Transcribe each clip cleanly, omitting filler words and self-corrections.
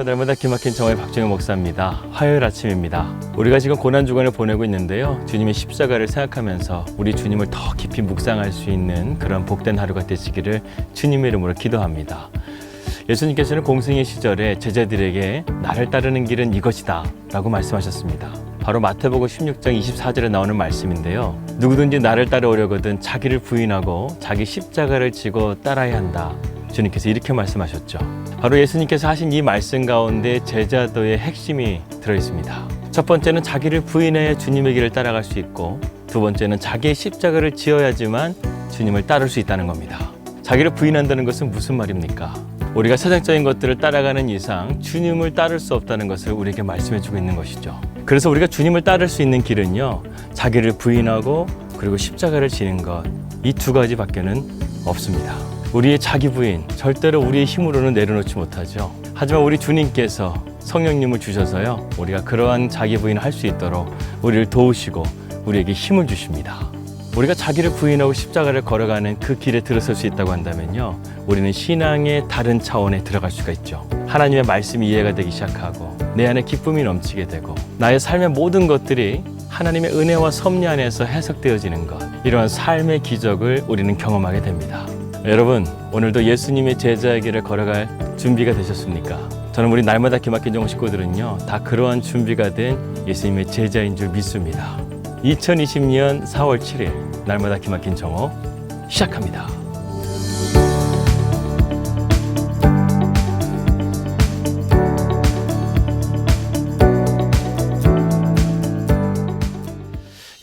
날마다 기막힌 정오의 박정현 목사입니다. 화요일 아침입니다. 우리가 지금 고난주간을 보내고 있는데요, 주님의 십자가를 생각하면서 우리 주님을 더 깊이 묵상할 수 있는 그런 복된 하루가 되시기를 주님의 이름으로 기도합니다. 예수님께서는 공생의 시절에 제자들에게 나를 따르는 길은 이것이다 라고 말씀하셨습니다. 바로 마태복음 16장 24절에 나오는 말씀인데요, 누구든지 나를 따라오려거든 자기를 부인하고 자기 십자가를 지고 따라야 한다. 주님께서 이렇게 말씀하셨죠. 바로 예수님께서 하신 이 말씀 가운데 제자도의 핵심이 들어있습니다. 첫 번째는 자기를 부인해야 주님의 길을 따라갈 수 있고, 두 번째는 자기의 십자가를 지어야지만 주님을 따를 수 있다는 겁니다. 자기를 부인한다는 것은 무슨 말입니까? 우리가 세상적인 것들을 따라가는 이상 주님을 따를 수 없다는 것을 우리에게 말씀해주고 있는 것이죠. 그래서 우리가 주님을 따를 수 있는 길은요, 자기를 부인하고 그리고 십자가를 지는 것, 이 두 가지밖에는 없습니다. 우리의 자기 부인, 절대로 우리의 힘으로는 내려놓지 못하죠. 하지만 우리 주님께서 성령님을 주셔서요, 우리가 그러한 자기 부인을 할 수 있도록 우리를 도우시고 우리에게 힘을 주십니다. 우리가 자기를 부인하고 십자가를 걸어가는 그 길에 들어설 수 있다고 한다면요, 우리는 신앙의 다른 차원에 들어갈 수가 있죠. 하나님의 말씀이 이해가 되기 시작하고 내 안에 기쁨이 넘치게 되고 나의 삶의 모든 것들이 하나님의 은혜와 섭리 안에서 해석되어지는 것, 이러한 삶의 기적을 우리는 경험하게 됩니다. 여러분, 오늘도 예수님의 제자의 길을 걸어갈 준비가 되셨습니까? 저는 우리 날마다 기막힌 정오 식구들은요, 다 그러한 준비가 된 예수님의 제자인 줄 믿습니다. 2020년 4월 7일 날마다 기막힌 정오 시작합니다.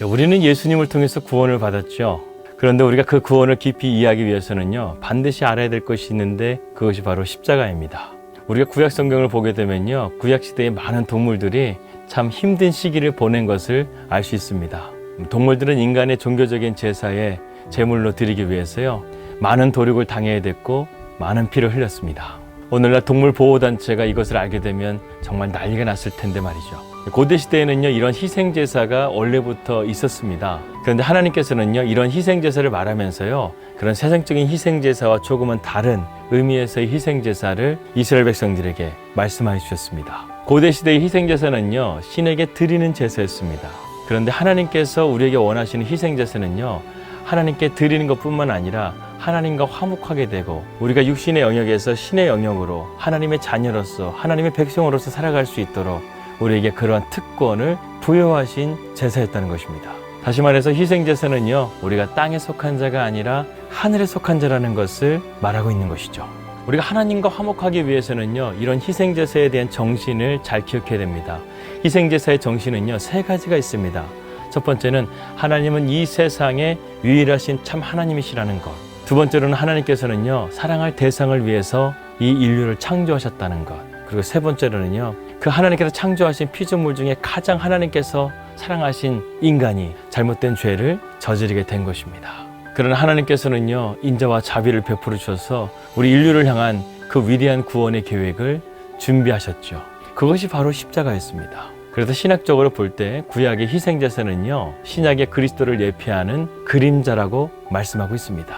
우리는 예수님을 통해서 구원을 받았죠. 그런데 우리가 그 구원을 깊이 이해하기 위해서는요, 반드시 알아야 될 것이 있는데 그것이 바로 십자가입니다. 우리가 구약 성경을 보게 되면요, 구약 시대의 많은 동물들이 참 힘든 시기를 보낸 것을 알 수 있습니다. 동물들은 인간의 종교적인 제사에 제물로 드리기 위해서요, 많은 도륙을 당해야 됐고 많은 피를 흘렸습니다. 오늘날 동물보호단체가 이것을 알게 되면 정말 난리가 났을 텐데 말이죠. 고대 시대에는요, 이런 희생제사가 원래부터 있었습니다. 그런데 하나님께서는요, 이런 희생제사를 말하면서요, 그런 세상적인 희생제사와 조금은 다른 의미에서의 희생제사를 이스라엘 백성들에게 말씀해 주셨습니다. 고대 시대의 희생제사는요, 신에게 드리는 제사였습니다. 그런데 하나님께서 우리에게 원하시는 희생제사는요, 하나님께 드리는 것뿐만 아니라 하나님과 화목하게 되고 우리가 육신의 영역에서 신의 영역으로 하나님의 자녀로서 하나님의 백성으로서 살아갈 수 있도록 우리에게 그러한 특권을 부여하신 제사였다는 것입니다. 다시 말해서 희생제사는요, 우리가 땅에 속한 자가 아니라 하늘에 속한 자라는 것을 말하고 있는 것이죠. 우리가 하나님과 화목하기 위해서는요, 이런 희생제사에 대한 정신을 잘 기억해야 됩니다. 희생제사의 정신은요, 세 가지가 있습니다. 첫 번째는 하나님은 이 세상에 유일하신 참 하나님이시라는 것. 두 번째로는 하나님께서는요, 사랑할 대상을 위해서 이 인류를 창조하셨다는 것. 그리고 세 번째로는요, 그 하나님께서 창조하신 피조물 중에 가장 하나님께서 사랑하신 인간이 잘못된 죄를 저지르게 된 것입니다. 그러나 하나님께서는요, 인자와 자비를 베풀어 주셔서 우리 인류를 향한 그 위대한 구원의 계획을 준비하셨죠. 그것이 바로 십자가였습니다. 그래서 신학적으로 볼 때 구약의 희생제사는요, 신약의 그리스도를 예표하는 그림자라고 말씀하고 있습니다.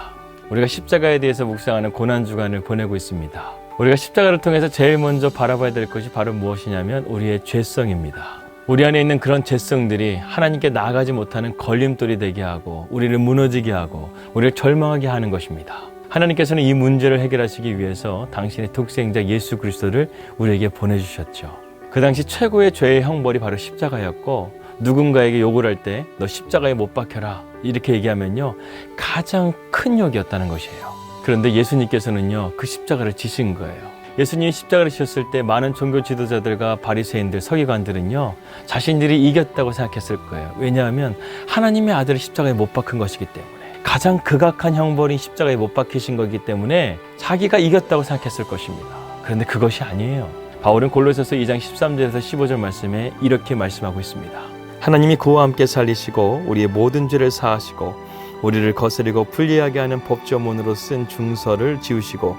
우리가 십자가에 대해서 묵상하는 고난주간을 보내고 있습니다. 우리가 십자가를 통해서 제일 먼저 바라봐야 될 것이 바로 무엇이냐면 우리의 죄성입니다. 우리 안에 있는 그런 죄성들이 하나님께 나아가지 못하는 걸림돌이 되게 하고 우리를 무너지게 하고 우리를 절망하게 하는 것입니다. 하나님께서는 이 문제를 해결하시기 위해서 당신의 독생자 예수 그리스도를 우리에게 보내주셨죠. 그 당시 최고의 죄의 형벌이 바로 십자가였고, 누군가에게 욕을 할 때 너 십자가에 못 박혀라 이렇게 얘기하면요, 가장 큰 욕이었다는 것이에요. 그런데 예수님께서는요, 그 십자가를 지신 거예요. 예수님이 십자가를 지셨을 때 많은 종교 지도자들과 바리새인들, 서기관들은요, 자신들이 이겼다고 생각했을 거예요. 왜냐하면 하나님의 아들을 십자가에 못 박힌 것이기 때문에, 가장 극악한 형벌인 십자가에 못 박히신 거기 때문에 자기가 이겼다고 생각했을 것입니다. 그런데 그것이 아니에요. 바울은 골로새서 2장 13절에서 15절 말씀에 이렇게 말씀하고 있습니다. 하나님이 그와 함께 살리시고 우리의 모든 죄를 사하시고 우리를 거스리고 불리하게 하는 법조문으로 쓴 중서를 지우시고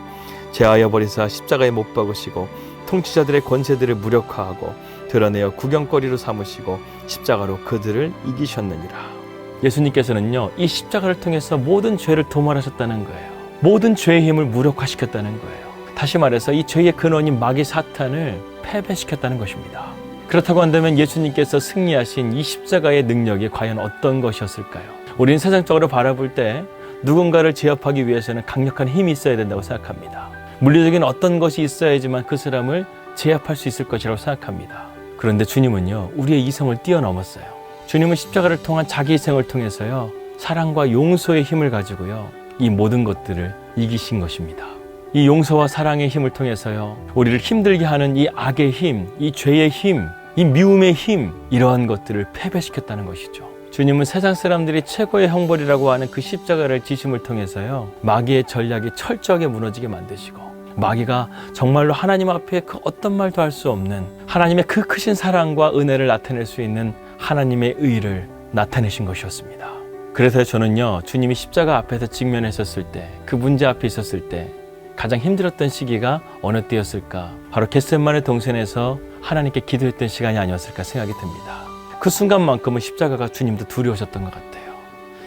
제하여 버리사 십자가에 못 박으시고 통치자들의 권세들을 무력화하고 드러내어 구경거리로 삼으시고 십자가로 그들을 이기셨느니라. 예수님께서는요, 이 십자가를 통해서 모든 죄를 도말하셨다는 거예요. 모든 죄의 힘을 무력화시켰다는 거예요. 다시 말해서 이 죄의 근원인 마귀 사탄을 패배시켰다는 것입니다. 그렇다고 한다면 예수님께서 승리하신 이 십자가의 능력이 과연 어떤 것이었을까요? 우리는 세상적으로 바라볼 때 누군가를 제압하기 위해서는 강력한 힘이 있어야 된다고 생각합니다. 물리적인 어떤 것이 있어야지만 그 사람을 제압할 수 있을 것이라고 생각합니다. 그런데 주님은요, 우리의 이성을 뛰어넘었어요. 주님은 십자가를 통한 자기 희생을 통해서요, 사랑과 용서의 힘을 가지고요, 이 모든 것들을 이기신 것입니다. 이 용서와 사랑의 힘을 통해서요, 우리를 힘들게 하는 이 악의 힘, 이 죄의 힘, 이 미움의 힘, 이러한 것들을 패배시켰다는 것이죠. 주님은 세상 사람들이 최고의 형벌이라고 하는 그 십자가를 지심을 통해서요, 마귀의 전략이 철저하게 무너지게 만드시고, 마귀가 정말로 하나님 앞에 그 어떤 말도 할 수 없는 하나님의 그 크신 사랑과 은혜를 나타낼 수 있는 하나님의 의를 나타내신 것이었습니다. 그래서 저는요, 주님이 십자가 앞에서 직면했었을 때, 그 문제 앞에 있었을 때 가장 힘들었던 시기가 어느 때였을까? 바로 겟세마네 동산에서 하나님께 기도했던 시간이 아니었을까 생각이 듭니다. 그 순간만큼은 십자가가 주님도 두려우셨던 것 같아요.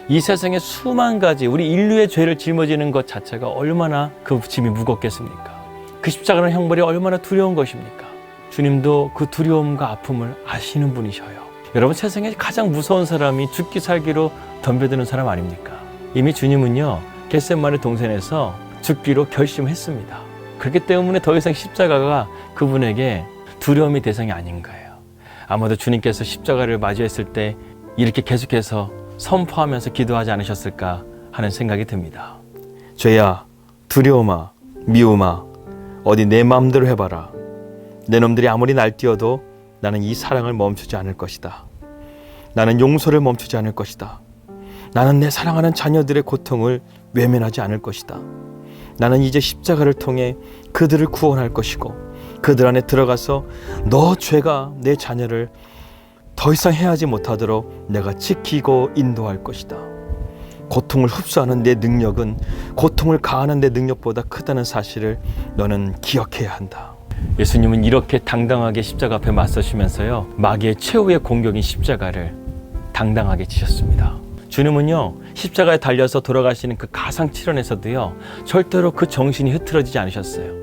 이 세상에 수만 가지 우리 인류의 죄를 짊어지는 것 자체가 얼마나 그 짐이 무겁겠습니까? 그 십자가는 형벌이 얼마나 두려운 것입니까? 주님도 그 두려움과 아픔을 아시는 분이셔요. 여러분, 세상에 가장 무서운 사람이 죽기 살기로 덤벼드는 사람 아닙니까? 이미 주님은요, 겟세마네 동산에서 죽기로 결심했습니다. 그렇기 때문에 더 이상 십자가가 그분에게 두려움의 대상이 아닌 거예요. 아마도 주님께서 십자가를 맞이했을 때 이렇게 계속해서 선포하면서 기도하지 않으셨을까 하는 생각이 듭니다. 죄야, 두려움아, 미움아, 어디 내 마음대로 해봐라. 내 놈들이 아무리 날뛰어도 나는 이 사랑을 멈추지 않을 것이다. 나는 용서를 멈추지 않을 것이다. 나는 내 사랑하는 자녀들의 고통을 외면하지 않을 것이다. 나는 이제 십자가를 통해 그들을 구원할 것이고, 그들 안에 들어가서 너 죄가 내 자녀를 더 이상 해하지 못하도록 내가 지키고 인도할 것이다. 고통을 흡수하는 내 능력은 고통을 가하는 내 능력보다 크다는 사실을 너는 기억해야 한다. 예수님은 이렇게 당당하게 십자가 앞에 맞서시면서요, 마귀의 최후의 공격인 십자가를 당당하게 지셨습니다. 주님은요, 십자가에 달려서 돌아가시는 그 가상칠언에서도요, 절대로 그 정신이 흐트러지지 않으셨어요.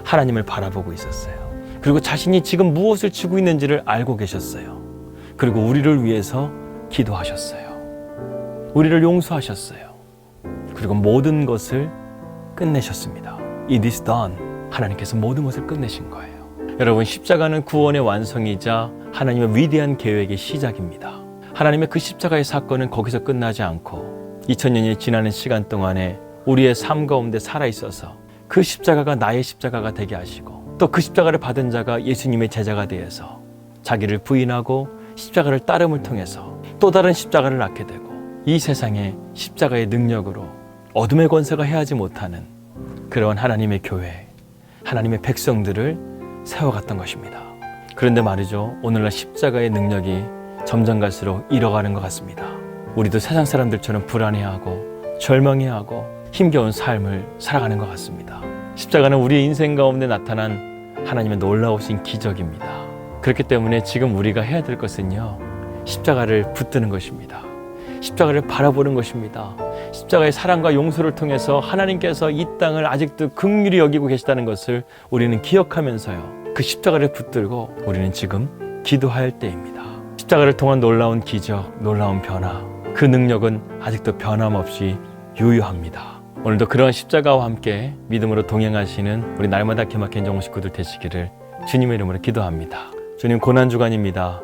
하나님을 바라보고 있었어요. 그리고 자신이 지금 무엇을 지고 있는지를 알고 계셨어요. 그리고 우리를 위해서 기도하셨어요. 우리를 용서하셨어요. 그리고 모든 것을 끝내셨습니다. It is done. 하나님께서 모든 것을 끝내신 거예요. 여러분, 십자가는 구원의 완성이자 하나님의 위대한 계획의 시작입니다. 하나님의 그 십자가의 사건은 거기서 끝나지 않고 2000년이 지나는 시간 동안에 우리의 삶 가운데 살아있어서 그 십자가가 나의 십자가가 되게 하시고, 또 그 십자가를 받은 자가 예수님의 제자가 되어서 자기를 부인하고 십자가를 따름을 통해서 또 다른 십자가를 낳게 되고, 이 세상에 십자가의 능력으로 어둠의 권세가 해하지 못하는 그런 하나님의 교회, 하나님의 백성들을 세워갔던 것입니다. 그런데 말이죠, 오늘날 십자가의 능력이 점점 갈수록 잃어가는 것 같습니다. 우리도 세상 사람들처럼 불안해하고 절망해하고 힘겨운 삶을 살아가는 것 같습니다. 십자가는 우리의 인생 가운데 나타난 하나님의 놀라우신 기적입니다. 그렇기 때문에 지금 우리가 해야 될 것은요, 십자가를 붙드는 것입니다. 십자가를 바라보는 것입니다. 십자가의 사랑과 용서를 통해서 하나님께서 이 땅을 아직도 긍휼히 여기고 계시다는 것을 우리는 기억하면서요, 그 십자가를 붙들고 우리는 지금 기도할 때입니다. 십자가를 통한 놀라운 기적, 놀라운 변화, 그 능력은 아직도 변함없이 유효합니다. 오늘도 그러한 십자가와 함께 믿음으로 동행하시는 우리 날마다 기막힌 정우 식구들 되시기를 주님의 이름으로 기도합니다. 주님, 고난주간입니다.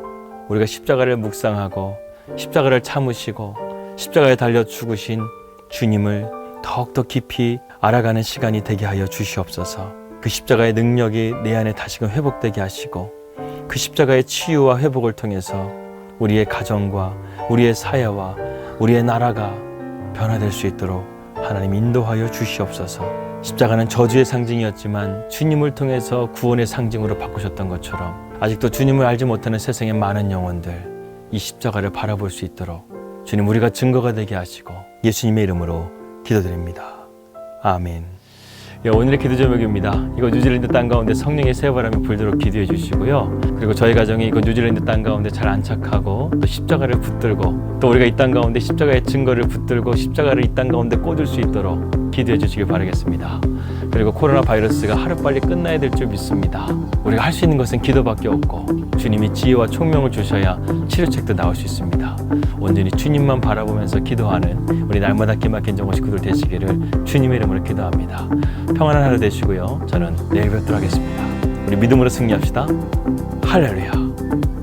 우리가 십자가를 묵상하고 십자가를 참으시고 십자가에 달려 죽으신 주님을 더욱더 깊이 알아가는 시간이 되게 하여 주시옵소서. 그 십자가의 능력이 내 안에 다시금 회복되게 하시고, 그 십자가의 치유와 회복을 통해서 우리의 가정과 우리의 사회와 우리의 나라가 변화될 수 있도록 하나님 인도하여 주시옵소서. 십자가는 저주의 상징이었지만 주님을 통해서 구원의 상징으로 바꾸셨던 것처럼 아직도 주님을 알지 못하는 세상의 많은 영혼들, 이 십자가를 바라볼 수 있도록 주님, 우리가 증거가 되게 하시고 예수님의 이름으로 기도드립니다. 아멘. 오늘의 기도 제목입니다. 이거 뉴질랜드 땅 가운데 성령의 새바람이 불도록 기도해 주시고요. 그리고 저희 가정이 이거 뉴질랜드 땅 가운데 잘 안착하고 또 십자가를 붙들고, 또 우리가 이 땅 가운데 십자가의 증거를 붙들고 십자가를 이 땅 가운데 꽂을 수 있도록 기도해 주시길 바라겠습니다. 그리고 코로나 바이러스가 하루빨리 끝나야 될 줄 믿습니다. 우리가 할 수 있는 것은 기도밖에 없고 주님이 지혜와 총명을 주셔야 치료책도 나올 수 있습니다. 온전히 주님만 바라보면서 기도하는 우리 날마다 기막힌 정보 식구들 되시기를 주님의 이름으로 기도합니다. 평안한 하루 되시고요. 저는 내일 뵙도록 하겠습니다. 우리 믿음으로 승리합시다. 할렐루야.